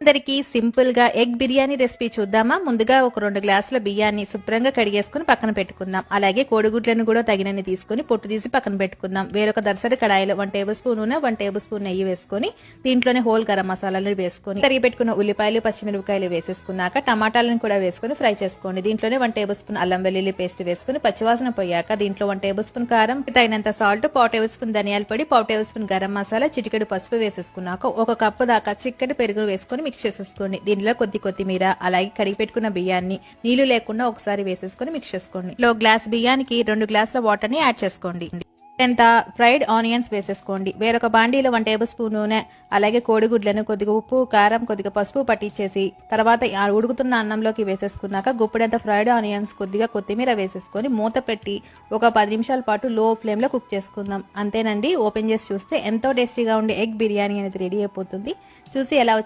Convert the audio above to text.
అందరికి సింపుల్ గా egg biryani recipe చూద్దామా. ముందుగా ఒక 2 గ్లాసుల బియ్యాన్ని శుభ్రంగా కడిగేసుకుని పక్కన పెట్టుకుందాం. అలాగే కోడిగుడ్లను కూడా తగినన్ని తీసుకుని పొట్టు తీసి పక్కన పెట్టుకుందాం. వేరొక దర్శడి కడాయిలో 1 టేబుల్ స్పూన్ నూనె 1 టేబుల్ స్పూన్ నెయ్యి వేసుకుని దీంట్లోనే హోల్ గరం మసాలాలను వేసుకుని తరిగి పెట్టుకున్న ఉల్లిపాయలు పచ్చిమిరపకాయలు వేసేసుకున్నాక టమాటాలను కూడా వేసుకుని ఫ్రై చేసుకోండి. దీంట్లోనే 1 టేబుల్ స్పూన్ అల్లం వెల్లుల్లి పేస్ట్ వేసుకుని పచ్చివాసన పోయాక దీంట్లో 1 టేబుల్ స్పూన్ కారం, తగినంత సాల్ట్, 1/4 టేబుల్ స్పూన్ ధనియాల పొడి, 1/4 టేబుల్ స్పూన్ గరం మసాలా, చిటికెడు పసుపు వేసేసుకున్నాక 1 కప్పు దాకా చిక్కటి పెరుగు వేసుకుని మిక్స్ చేసేసుకోండి. దీనిలో కొత్తిమీర అలాగే కడిగి పెట్టుకున్న బియ్యాన్ని నీళ్లు లేకుండా ఒకసారి వేసేసుకుని మిక్స్ చేసుకోండి. గ్లాస్ బియ్యానికి 2 గ్లాసుల వాటర్ ని యాడ్ చేసుకోండి. ఎంత ఫ్రైడ్ ఆనియన్స్ వేసేసుకోండి. వేరొక బాండీలో 1 టేబుల్ స్పూన్ నూనె అలాగే కోడిగుడ్లను కొద్దిగా ఉప్పు, కారం, కొద్దిగా పసుపు పట్టించేసి తర్వాత ఉడుకుతున్న అన్నంలోకి వేసేసుకున్నాక గుప్పెడంత ఫ్రైడ్ ఆనియన్స్, కొద్దిగా కొత్తిమీర వేసేసుకొని మూత పెట్టి ఒక 10 నిమిషాల పాటు లో ఫ్లేమ్ లో కుక్ చేసుకుందాం. అంతేనండి, ఓపెన్ చేసి చూస్తే ఎంతో టేస్టీగా ఉండే ఎగ్ బిర్యానీ అనేది రెడీ అయిపోతుంది. చూసి ఎలా